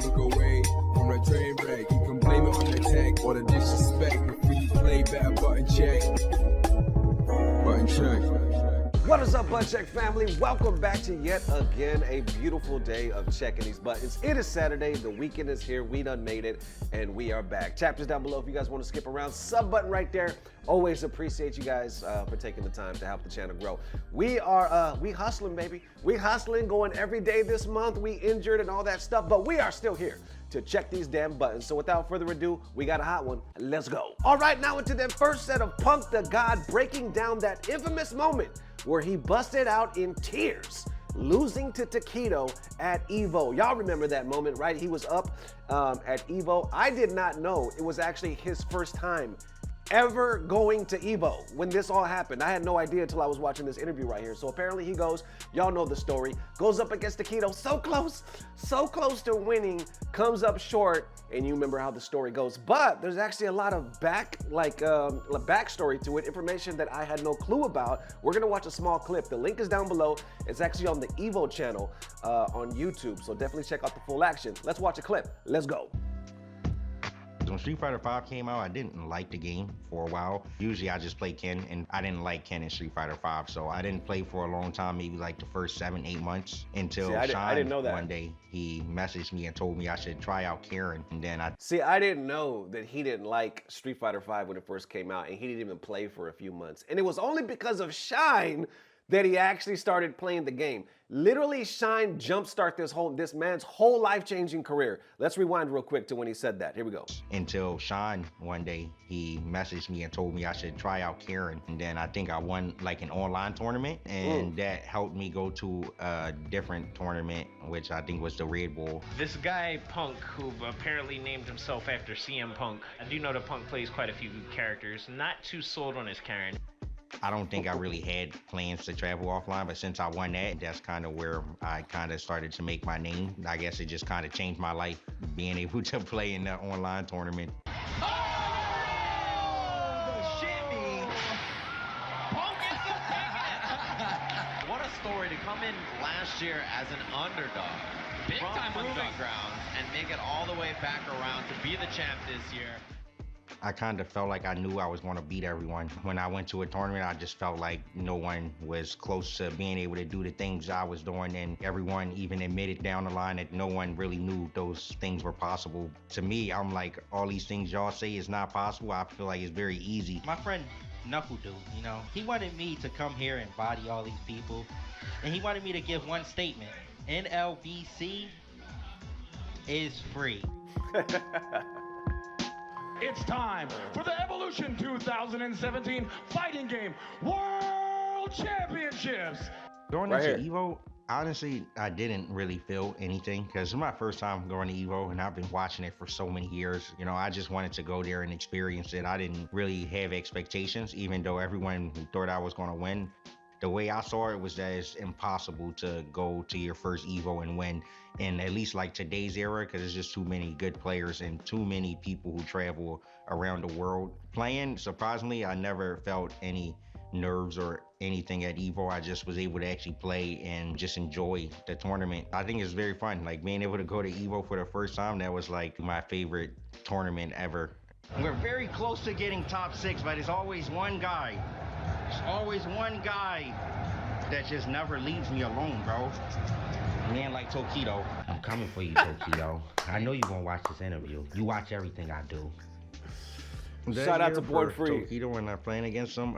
look away from the train wreck. You can blame it on the tech or the disrespect. Before you play, better button check. Button check. What is up, Butt Check family? Welcome back to yet again a beautiful day of checking these buttons. It is Saturday, the weekend is here, we done made it, and we are back. Chapters down below if you guys want to skip around. Sub button right there. Always appreciate you guys for taking the time to help the channel grow. We hustling, baby. We hustling, going every day this month. We injured and all that stuff, but we are still here to check these damn buttons. So without further ado, we got a hot one. Let's go. All right, now into the first set of Punkdagod, breaking down that infamous moment where he busted out in tears, losing to Takedo at EVO. Y'all remember that moment, right? He was up at EVO. I did not know it was actually his first time ever going to EVO when this all happened. I had no idea until I was watching this interview right here. So apparently he goes, y'all know the story, goes up against Takedo, so close to winning, comes up short, and you remember how the story goes. But there's actually a lot of backstory to it, information that I had no clue about. We're gonna watch a small clip. The link is down below. It's actually on the EVO channel on YouTube, so definitely check out the full action. Let's watch a clip. Let's go. When Street Fighter V came out, I didn't like the game for a while. Usually I just play Ken, and I didn't like Ken in Street Fighter V, so I didn't play for a long time, maybe like the first 7-8 months, until I didn't know that. One day he messaged me and told me I should try out Karen, and then I didn't know that he didn't like Street Fighter V when it first came out, and he didn't even play for a few months. And it was only because of Shine that he actually started playing the game. Literally, Shine jumpstart this man's whole life-changing career. Let's rewind real quick to when he said that. Here we go. Until Shine one day he messaged me and told me I should try out Karen, and then I think I won like an online tournament, and that helped me go to a different tournament, which I think was the Red Bull. This guy Punk, who apparently named himself after CM Punk, I do know that Punk plays quite a few characters. Not too sold on his Karen. I don't think I really had plans to travel offline, but since I won that, that's kind of where I kind of started to make my name. I guess it just kind of changed my life, being able to play in the online tournament. Oh, the shimmy! Punk gets the ticket! What a story to come in last year as an underdog. Big time underdog grounds and make it all the way back around to be the champ this year. I kind of felt like I knew I was going to beat everyone. When I went to a tournament, I just felt like no one was close to being able to do the things I was doing, and everyone even admitted down the line that no one really knew those things were possible. To me, I'm like, all these things y'all say is not possible, I feel like it's very easy. My friend Knuckle Dude, you know, he wanted me to come here and body all these people, and he wanted me to give one statement: NLBC is free. It's time for the Evolution 2017 Fighting Game World Championships. Going into EVO, honestly, I didn't really feel anything because it's my first time going to EVO, and I've been watching it for so many years. You know, I just wanted to go there and experience it. I didn't really have expectations, even though everyone thought I was going to win. The way I saw it was that it's impossible to go to your first EVO and win in at least like today's era, because there's just too many good players and too many people who travel around the world playing. Surprisingly, I never felt any nerves or anything at EVO. I just was able to actually play and just enjoy the tournament. I think it's very fun, like being able to go to EVO for the first time. That was like my favorite tournament ever. We're very close to getting top 6, but it's always one guy. There's always one guy that just never leaves me alone, bro. Man like Takedo. I'm coming for you, Takedo. I know you're gonna watch this interview. You watch everything I do. Shout out to Board Free. Takedo and I playing against him.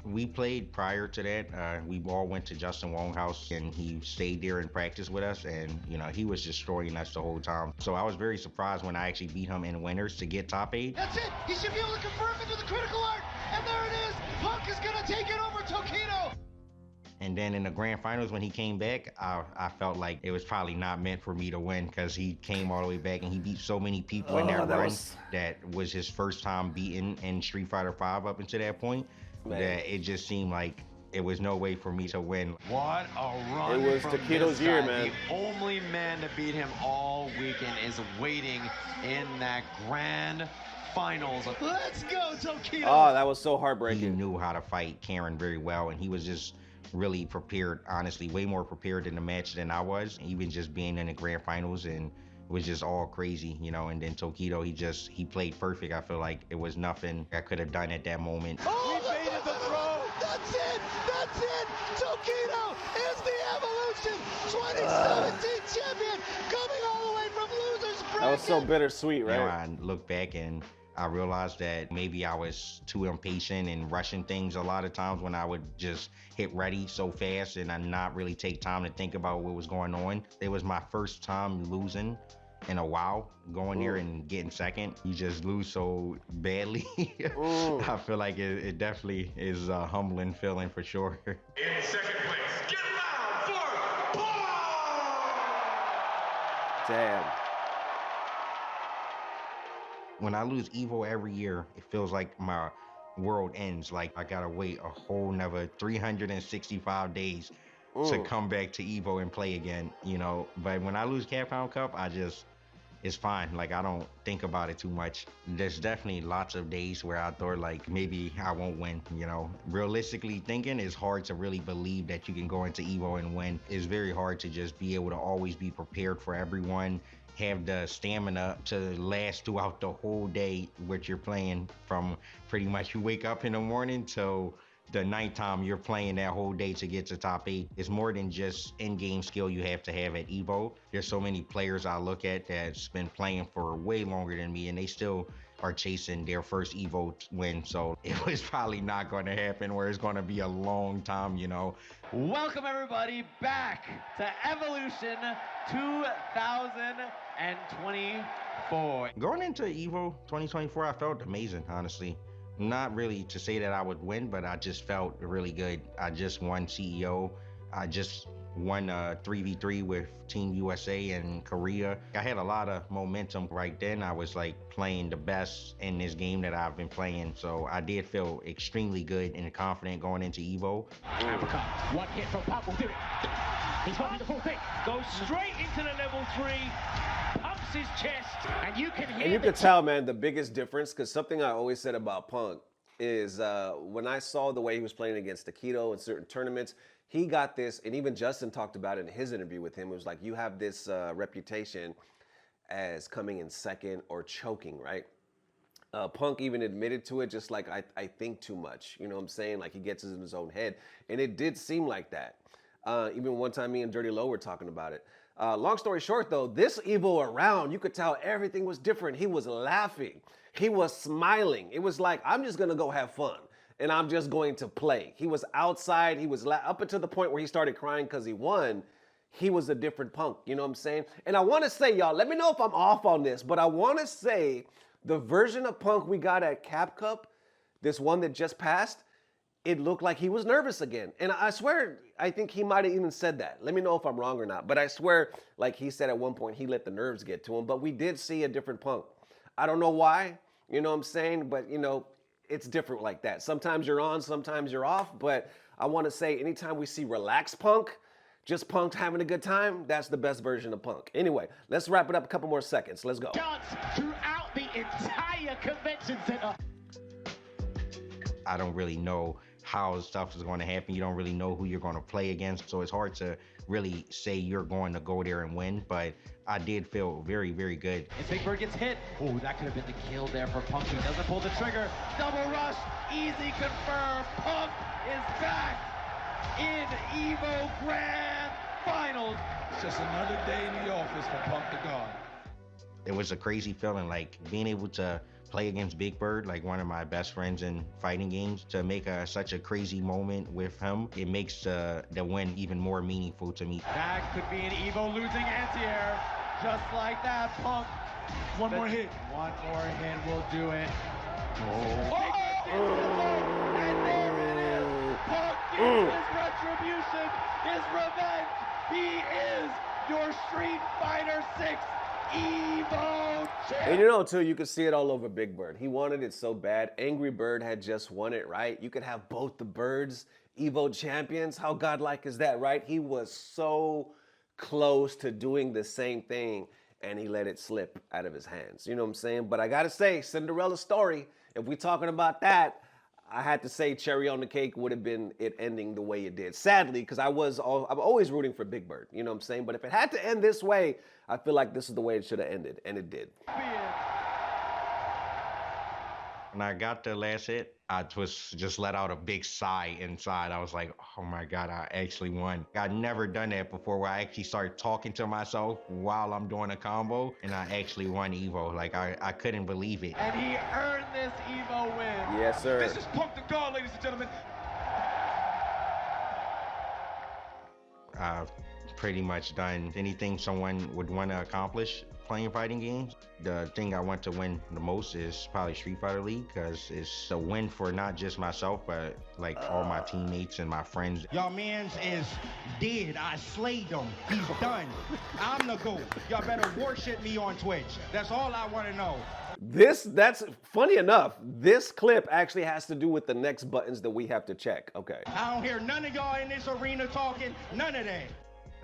We played prior to that. We all went to Justin Wong's house, and he stayed there and practiced with us, and you know, he was destroying us the whole time. So I was very surprised when I actually beat him in winners to get top 8. That's it! He should be able to confirm into the critical art! And there it is! Punk is gonna take it over Takedo! And then in the grand finals, when he came back, I felt like it was probably not meant for me to win, because he came all the way back and he beat so many people in that run. That was his first time beating in Street Fighter V up until that point. That it just seemed like it was no way for me to win. What a run. It was from Takedo's year, man. The only man to beat him all weekend is waiting in that grand finals. Let's go, Takedo! Oh, that was so He heartbreaking. knew how to fight Karen very well, and he was just really prepared, honestly, way more prepared in the match than I was. Even just being in the grand finals and was just all crazy, you know. And then Tokido, he played perfect. I feel like it was nothing I could have done at that moment. Oh, we made it the throw. That's it. That's it. Tokido is the Evolution 2017 champion, coming all the way from losers bracket. That was so bittersweet, You know, right? I look back and I realized that maybe I was too impatient and rushing things a lot of times when I would just hit ready so fast and I not really take time to think about what was going on. It was my first time losing in a while, going there and getting second. You just lose so badly. I feel like it definitely is a humbling feeling for sure. In second place, get loud for Paul! Damn. When I lose EVO every year, it feels like my world ends. Like I gotta wait a whole nother 365 days to come back to EVO and play again, you know. But when I lose Capcom Cup, it's fine. Like I don't think about it too much. There's definitely lots of days where I thought like maybe I won't win, you know. Realistically thinking, it's hard to really believe that you can go into EVO and win. It's very hard to just be able to always be prepared for everyone, have the stamina to last throughout the whole day, which you're playing from pretty much you wake up in the morning till the nighttime you're playing that whole day to get to top 8. It's more than just in-game skill you have to have at EVO. There's so many players I look at that's been playing for way longer than me and they still are chasing their first EVO win. So it was probably not going to happen where it's going to be a long time, you know. Welcome everybody back to Evolution 2024. Going into EVO 2024, I felt amazing, honestly. Not really to say that I would win, but I just felt really good. I just won CEO. I just won 3v3 with Team USA and Korea. I had a lot of momentum right then. I was like playing the best in this game that I've been playing. So I did feel extremely good and confident going into EVO. Apricot, one hit from Pop will do it. He's got the full thing. Goes straight into the level 3, pumps his chest. And you can hear And you could tell, man, the biggest difference, because something I always said about Punk is when I saw the way he was playing against Takedo in certain tournaments, he got this, and even Justin talked about it in his interview with him. It was like, you have this reputation as coming in second or choking, right? Punk even admitted to it, just like, I think too much. You know what I'm saying? Like, he gets in his own head. And it did seem like that. Even one time me and Dirty Low were talking about it. Long story short, though, this EVO around, you could tell everything was different. He was laughing. He was smiling. It was like, I'm just going to go have fun. And I'm just going to play. He was outside. He was up until the point where he started crying because he won. He was a different Punk. You know what I'm saying? And I want to say, y'all, let me know if I'm off on this, but I want to say the version of Punk we got at Cap Cup, this one that just passed, it looked like he was nervous again. And I swear, I think he might have even said that. Let me know if I'm wrong or not. But I swear, like he said at one point, he let the nerves get to him. But we did see a different Punk. I don't know why, you know what I'm saying? But, you know, it's different like that. Sometimes you're on, sometimes you're off. But I want to say anytime we see relaxed Punk, just Punk having a good time, that's the best version of Punk. Anyway, let's wrap it up a couple more seconds. Let's go. Dance throughout the entire convention center. I don't really know how stuff is going to happen. You don't really know who you're going to play against. So it's hard to really say you're going to go there and win. But I did feel very, very good. If Big Bird gets hit, oh, that could have been the kill there for Punk. He doesn't pull the trigger. Double rush, easy confirm. Punk is back in EVO Grand Finals. It's just another day in the office for Punkdagod. It was a crazy feeling, like being able to play against Big Bird, like one of my best friends in fighting games, to make such a crazy moment with him. It makes the win even more meaningful to me. That could be an EVO losing anti-air. Just like that, Punk. One more hit. One more hit will do it. Oh. And there it is. Punk gets his retribution, his revenge. He is your Street Fighter 6 EVO champ. And you know, too, you could see it all over Big Bird. He wanted it so bad. Angry Bird had just won it, right? You could have both the Birds EVO champions. How godlike is that, right? He was so close to doing the same thing, and he let it slip out of his hands. You know what I'm saying? But I got to say, Cinderella story, if we're talking about that, I had to say cherry on the cake would have been it ending the way it did. Sadly, because I'm always rooting for Big Bird, you know what I'm saying? But if it had to end this way, I feel like this is the way it should have ended, and it did. When I got the last hit, I was just let out a big sigh inside. I was like, oh my God, I actually won. I'd never done that before, where I actually started talking to myself while I'm doing a combo, and I actually won EVO. Like, I couldn't believe it. And he earned this EVO win. Yes, sir. This is Punkdagod, ladies and gentlemen. I've pretty much done anything someone would want to accomplish playing fighting games. The thing I want to win the most is probably Street Fighter League, because it's a win for not just myself, but like all my teammates and my friends. Y'all mans is dead. I slayed him. He's done. I'm the GOAT. Y'all better worship me on Twitch. That's all I want to know. That's funny enough, this clip actually has to do with the next buttons that we have to check. Okay. I don't hear none of y'all in this arena talking. None of that.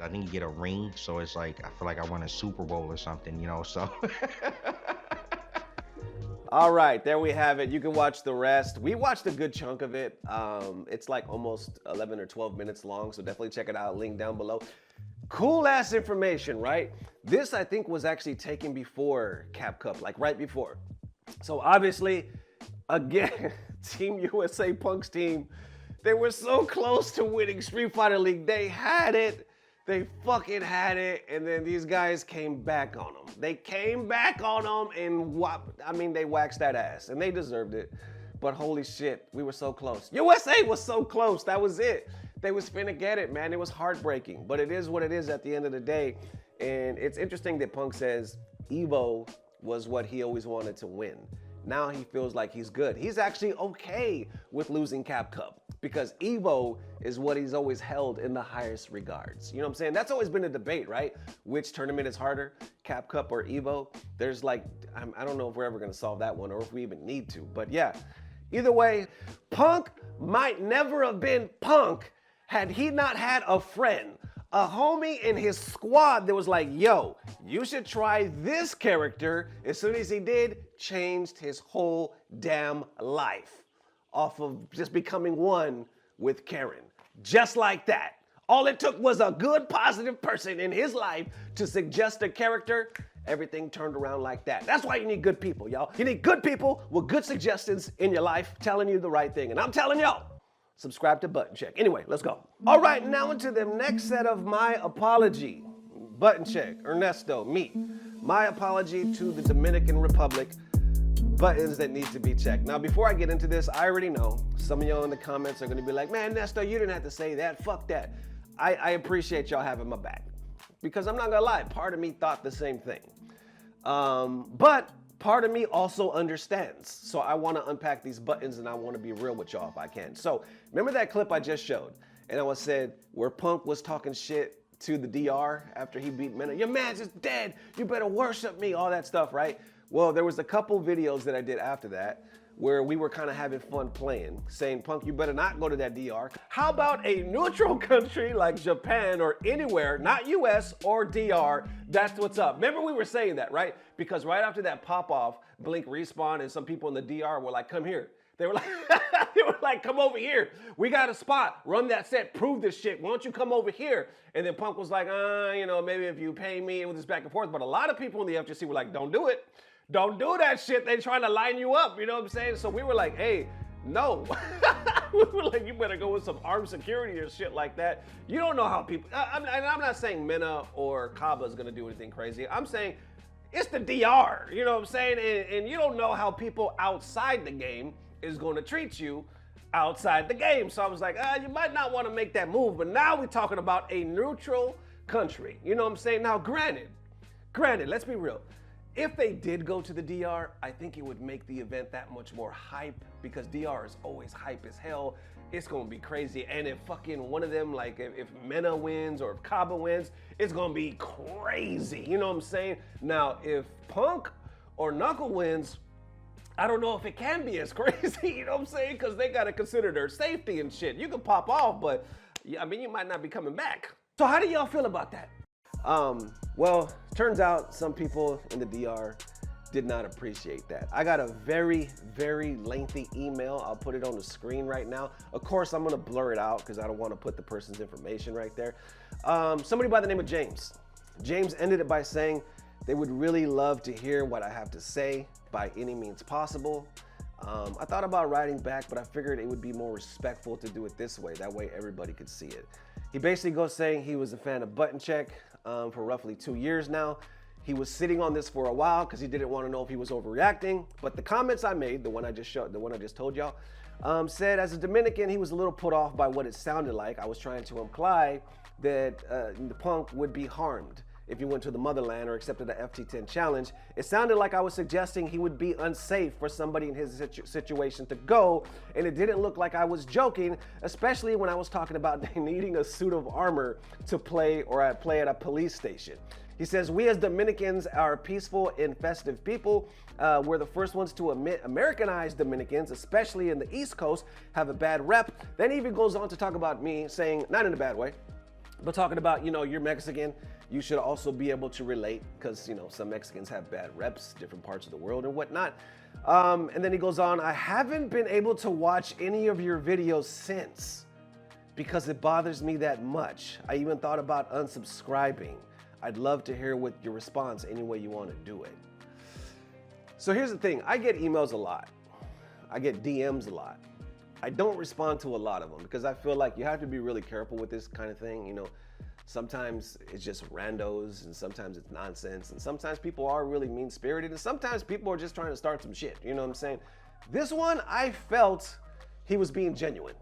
I think you get a ring, so it's like, I feel like I won a Super Bowl or something, you know, so. All right, there we have it. You can watch the rest. We watched a good chunk of it. It's like almost 11 or 12 minutes long, so definitely check it out. Link down below. Cool ass information, right? This, I think, was actually taken before Cap Cup, like right before. So obviously, again, Team USA Punk's team, they were so close to winning Street Fighter League. They had it. They fucking had it, and then these guys came back on them. They came back on them, and they waxed that ass, and they deserved it. But holy shit, we were so close. USA was so close. That was it. They was finna get it, man. It was heartbreaking, but it is what it is at the end of the day. And it's interesting that Punk says EVO was what he always wanted to win. Now he feels like he's good. He's actually okay with losing Cap Cup, because EVO is what he's always held in the highest regards. You know what I'm saying? That's always been a debate, right? Which tournament is harder, Cap Cup or EVO? There's like, I don't know if we're ever gonna solve that one or if we even need to, but yeah. Either way, Punk might never have been Punk had he not had a friend, a homie in his squad that was like, yo, you should try this character. As soon as he did, changed his whole damn life off of just becoming one with Karen. Just like that. All it took was a good, positive person in his life to suggest a character. Everything turned around like that. That's why you need good people, y'all. You need good people with good suggestions in your life telling you the right thing. And I'm telling y'all, subscribe to Button Check. Anyway, let's go. All right, now into the next set of my apology. Button Check, Ernesto, me. My apology to the Dominican Republic. Buttons that need to be checked. Now, before I get into this, I already know some of y'all in the comments are gonna be like, man, Nesto, you didn't have to say that, fuck that. I appreciate y'all having my back, because I'm not gonna lie, part of me thought the same thing. But part of me also understands. So I wanna unpack these buttons and I wanna be real with y'all if I can. So remember that clip I just showed? And I said where Punk was talking shit to the DR after he beat Mena. Your man's just dead, you better worship me, all that stuff, right? Well, there was a couple videos that I did after that where we were kind of having fun playing, saying, Punk, you better not go to that DR. How about a neutral country like Japan or anywhere, not US or DR, that's what's up. Remember we were saying that, right? Because right after that pop-off, Blink Respawn and some people in the DR were like, come here. They were like, come over here. We got a spot. Run that set. Prove this shit. Why don't you come over here? And then Punk was like, maybe if you pay me, it was just back and forth. But a lot of people in the FGC were like, don't do it. Don't do that shit. They're trying to line you up. You know what I'm saying? So we were like, hey, no. We were like, you better go with some armed security or shit like that. You don't know how people, I'm not saying Mena or Kaba is going to do anything crazy. I'm saying it's the DR. You know what I'm saying? And you don't know how people outside the game is going to treat you outside the game. So I was like, you might not want to make that move. But now we're talking about a neutral country. You know what I'm saying? Now, granted, let's be real. If they did go to the DR, I think it would make the event that much more hype, because DR is always hype as hell. It's gonna be crazy. And if fucking one of them, like if Mena wins or if Kaba wins, it's gonna be crazy. You know what I'm saying? Now, if Punk or Knuckle wins, I don't know if it can be as crazy, you know what I'm saying? Because they gotta consider their safety and shit. You can pop off, but I mean, you might not be coming back. So how do y'all feel about that? Well, turns out some people in the DR, did not appreciate that. I got a very, very lengthy email. I'll put it on the screen right now. Of course, I'm gonna blur it out because I don't want to put the person's information right there. Somebody by the name of James. James ended it by saying they would really love to hear what I have to say by any means possible. I thought about writing back, but I figured it would be more respectful to do it this way. That way everybody could see it. He basically goes saying he was a fan of Button Check for roughly 2 years now. He was sitting on this for a while because he didn't want to know if he was overreacting. But the comments I made, the one I just told y'all, said as a Dominican, he was a little put off by what it sounded like. I was trying to imply that the Punk would be harmed if he went to the motherland or accepted the FT10 challenge. It sounded like I was suggesting he would be unsafe for somebody in his situation to go, and it didn't look like I was joking, especially when I was talking about needing a suit of armor to play at a police station. He says, we as Dominicans are peaceful and festive people. We're the first ones to admit Americanized Dominicans, especially in the East Coast, have a bad rep. Then he even goes on to talk about me saying, not in a bad way, but talking about, you're Mexican, you should also be able to relate because, some Mexicans have bad reps, different parts of the world and whatnot. And then he goes on, I haven't been able to watch any of your videos since because it bothers me that much. I even thought about unsubscribing. I'd love to hear what your response any way you want to do it. So here's the thing, I get emails a lot. I get DMs a lot. I don't respond to a lot of them because I feel like you have to be really careful with this kind of thing. Sometimes it's just randos and sometimes it's nonsense and sometimes people are really mean-spirited and sometimes people are just trying to start some shit, you know what I'm saying? This one, I felt he was being genuine.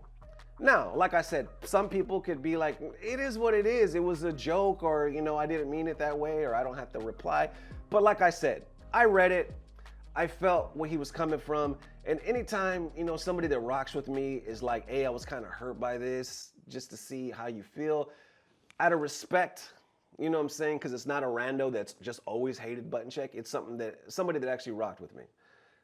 Now, like I said, some people could be like, it is what it is. It was a joke or, I didn't mean it that way or I don't have to reply. But like I said, I read it. I felt where he was coming from. And anytime, somebody that rocks with me is like, hey, I was kind of hurt by this just to see how you feel. Out of respect, you know what I'm saying? Because it's not a rando that's just always hated Button Check. It's somebody that actually rocked with me.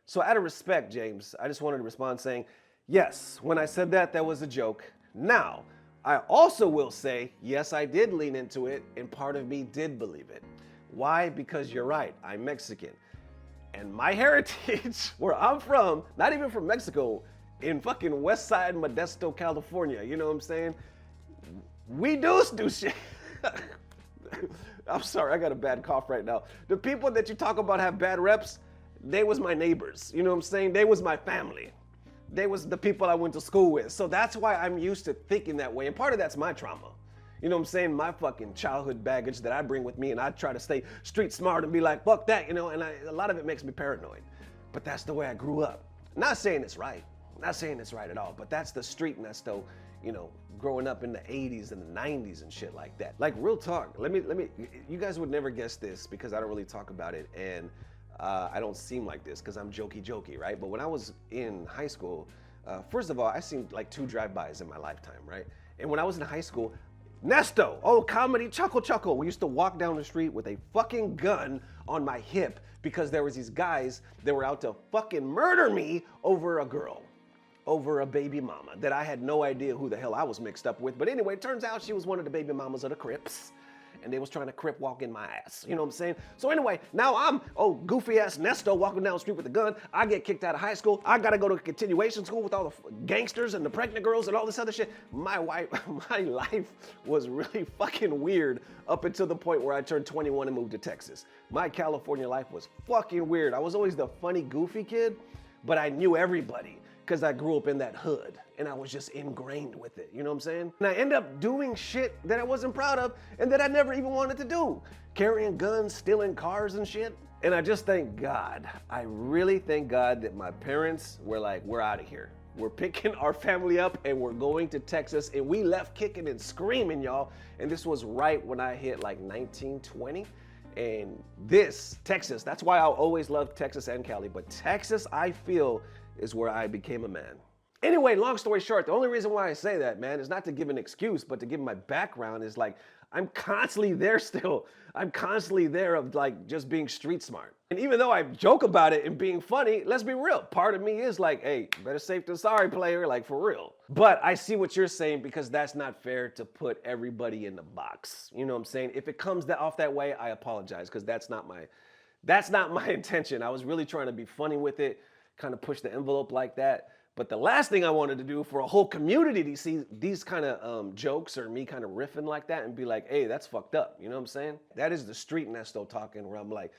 So out of respect, James, I just wanted to respond saying, yes, when I said that was a joke. Now, I also will say, yes, I did lean into it, and part of me did believe it. Why? Because you're right, I'm Mexican. And my heritage, where I'm from, not even from Mexico, in fucking West Side Modesto, California, you know what I'm saying? We do shit. I'm sorry, I got a bad cough right now. The people that you talk about have bad reps, they was my neighbors, you know what I'm saying? They was my family. They was the people I went to school with. So that's why I'm used to thinking that way. And part of that's my trauma. You know what I'm saying? My fucking childhood baggage that I bring with me, and I try to stay street smart and be like, fuck that, and a lot of it makes me paranoid. But that's the way I grew up. Not saying it's right. Not saying it's right at all, but that's the street, and that's the, growing up in the 80s and the 90s and shit like that. Like, real talk. Let me, you guys would never guess this because I don't really talk about it, and I don't seem like this because I'm jokey, right? But when I was in high school, first of all, I seen like 2 drive-bys in my lifetime, right? And when I was in high school, Nesto, comedy, chuckle. We used to walk down the street with a fucking gun on my hip because there was these guys that were out to fucking murder me over a girl, over a baby mama that I had no idea who the hell I was mixed up with. But anyway, it turns out she was one of the baby mamas of the Crips. And they was trying to crip walk in my ass. You know what I'm saying? So anyway, now I'm, goofy ass Nesto walking down the street with a gun. I get kicked out of high school. I gotta go to continuation school with all the gangsters and the pregnant girls and all this other shit. My life was really fucking weird up until the point where I turned 21 and moved to Texas. My California life was fucking weird. I was always the funny, goofy kid, but I knew everybody because I grew up in that hood and I was just ingrained with it, you know what I'm saying? And I end up doing shit that I wasn't proud of and that I never even wanted to do. Carrying guns, stealing cars and shit. And I just thank God, I really thank God that my parents were like, we're out of here. We're picking our family up and we're going to Texas, and we left kicking and screaming, y'all. And this was right when I hit like 19, 20. And this, Texas, that's why I always loved Texas and Cali, but Texas, I feel, is where I became a man. Anyway, long story short, the only reason why I say that, man, is not to give an excuse, but to give my background is like, I'm constantly there still. I'm constantly there of like just being street smart. And even though I joke about it and being funny, let's be real. Part of me is like, hey, better safe than sorry, player, like for real. But I see what you're saying because that's not fair to put everybody in the box. You know what I'm saying? If it comes off that way, I apologize because that's not That's not my intention. I was really trying to be funny with it, kind of push the envelope like that. But the last thing I wanted to do for a whole community to see these kind of jokes or me kind of riffing like that and be like, hey, that's fucked up. You know what I'm saying? That is the street Nesto talking, where I'm like,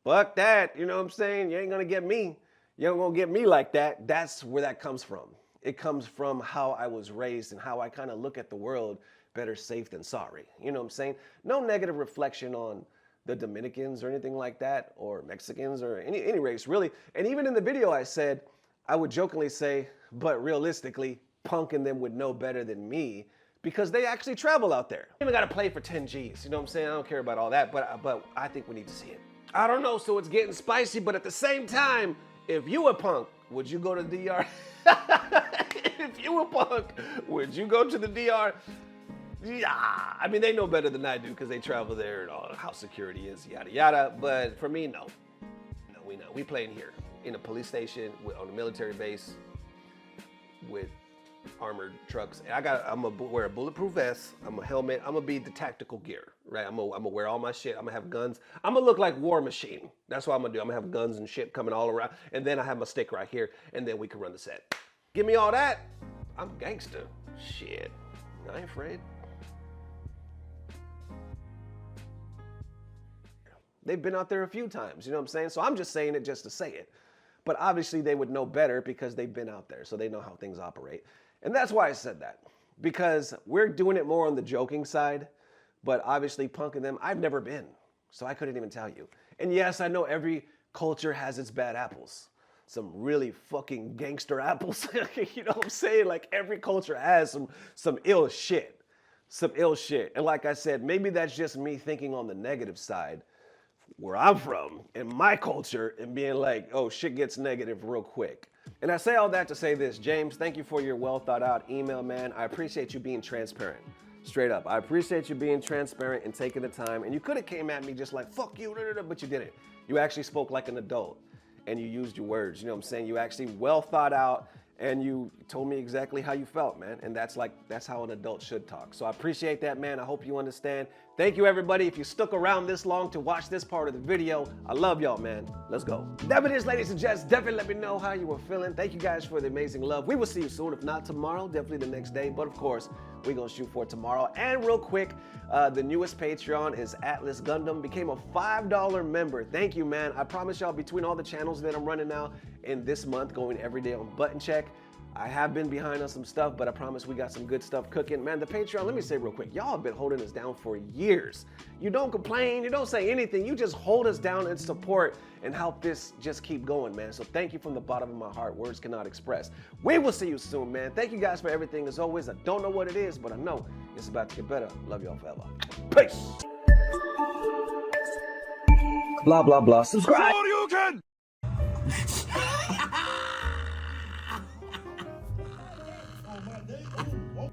fuck that. You know what I'm saying? You ain't gonna get me. You ain't gonna get me like that. That's where that comes from. It comes from how I was raised and how I kind of look at the world. Better safe than sorry. You know what I'm saying? No negative reflection on the Dominicans or anything like that, or Mexicans or any race really. And even in the video I said, I would jokingly say, but realistically, Punk and them would know better than me because they actually travel out there. I even got to play for 10 G's. You know what I'm saying? I don't care about all that, but I think we need to see it. I don't know, so it's getting spicy, but at the same time, if you were Punk, would you go to the DR? If you were Punk, would you go to the DR? Yeah, I mean, they know better than I do because they travel there and all, how security is, yada, yada. But for me, no. No, we know. We playing here in a police station, on a military base with armored trucks. And I'm gonna wear a bulletproof vest. I'm a helmet. I'm gonna be the tactical gear, right? I'm gonna wear all my shit. I'm gonna have guns. I'm gonna look like War Machine. That's what I'm gonna do. I'm gonna have guns and shit coming all around. And then I have my stick right here. And then we can run the set. Give me all that. I'm gangster. Shit. I ain't afraid. They've been out there a few times, you know what I'm saying? So I'm just saying it just to say it. But obviously they would know better because they've been out there, so they know how things operate. And that's why I said that, because we're doing it more on the joking side, but obviously Punk and them, I've never been, so I couldn't even tell you. And yes, I know every culture has its bad apples. Some really fucking gangster apples, you know what I'm saying? Like every culture has some ill shit, some ill shit. And like I said, maybe that's just me thinking on the negative side, where I'm from, in my culture, and being like, oh, shit gets negative real quick. And I say all that to say this, James, thank you for your well thought out email, man. I appreciate you being transparent, straight up. I appreciate you being transparent and taking the time. And you could have came at me just like, fuck you, but you didn't. You actually spoke like an adult and you used your words, you know what I'm saying? You actually well thought out and you told me exactly how you felt, man. And that's how an adult should talk. So I appreciate that, man. I hope you understand. Thank you, everybody. If you stuck around this long to watch this part of the video, I love y'all, man. Let's go. That it is, ladies and gents. Definitely let me know how you were feeling. Thank you guys for the amazing love. We will see you soon. If not tomorrow, definitely the next day. But of course, we're going to shoot for tomorrow. And real quick, the newest Patreon is Atlas Gundam. Became a $5 member. Thank you, man. I promise y'all, between all the channels that I'm running now in this month, going every day on Button Check, I have been behind on some stuff, but I promise we got some good stuff cooking. Man, the Patreon, let me say real quick, y'all have been holding us down for years. You don't complain, you don't say anything, you just hold us down and support and help this just keep going, man. So thank you from the bottom of my heart. Words cannot express. We will see you soon, man. Thank you guys for everything. As always, I don't know what it is, but I know it's about to get better. Love y'all forever. Peace. Blah, blah, blah. Subscribe. Oh, my day. Oh, oh.